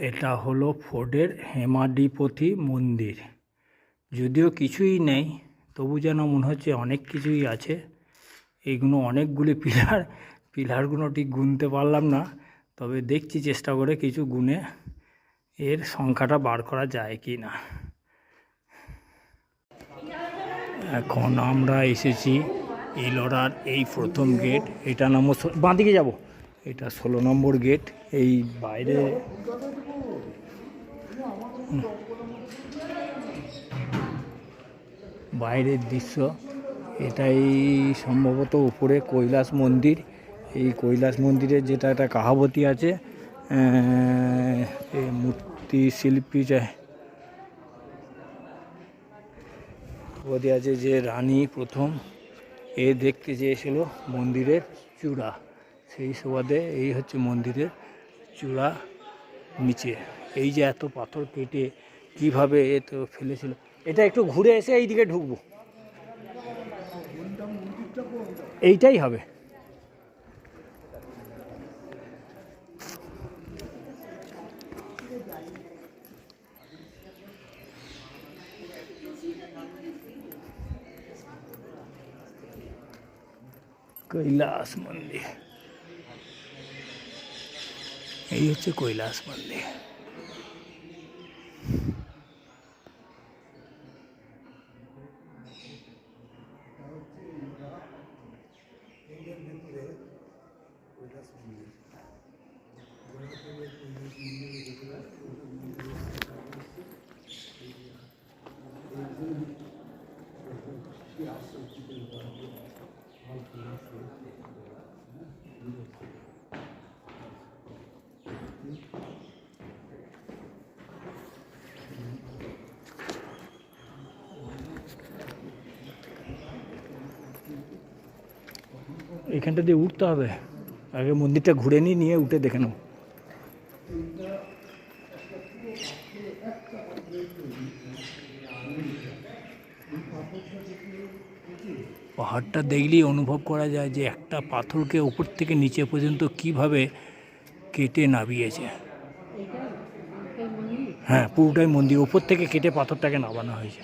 এটা হলো ফোর্ডের হেমাডিপথি মন্দির। যদিও কিছুই নেই, তবু যেন মনে হচ্ছে অনেক কিছুই আছে। এইগুলো অনেকগুলি পিলারগুলো ঠিক গুনতে পারলাম না, তবে দেখছি চেষ্টা করে কিছু গুনে এর সংখ্যাটা বার করা যায় কি না। এখন আমরা এসেছি ইলোরার এই প্রথম গেট। এটা নম্বর বাঁদিকে যাব, এটা 16 নম্বর গেট। এই বাইরের দৃশ্য এটাই সম্ভবত উপরে কৈলাস মন্দির। এই কৈলাস মন্দিরের যেটা একটা কাহাবতী আছে, এই মূর্তি শিল্পী কাহাবতী আছে যে রানী প্রথম দেখতে চেয়েছিল মন্দিরের চূড়া, সেই সুবাদে এই হচ্ছে মন্দিরের চূড়া নিচে। এই যে এত পাথর কেটে কিভাবে এ তো ফেলেছিল। এটা একটু ঘুরে এসে এই দিকে ঢুকবো, এইটাই হবে। কৈলাস মন্দির, এই হচ্ছে কৈলাস মন্দির। এখানটা দিয়ে উঠতে হবে, আগে মন্দিরটা ঘুরে নিয়ে উঠে দেখে নাও। পাহাড়টা দেখলেই অনুভব করা যায় যে একটা পাথরকে উপর থেকে নিচে পর্যন্ত কিভাবে কেটে নামিয়েছে। হ্যাঁ, পুরোটাই মন্দির, উপর থেকে কেটে পাথরটাকে নামানো হয়েছে।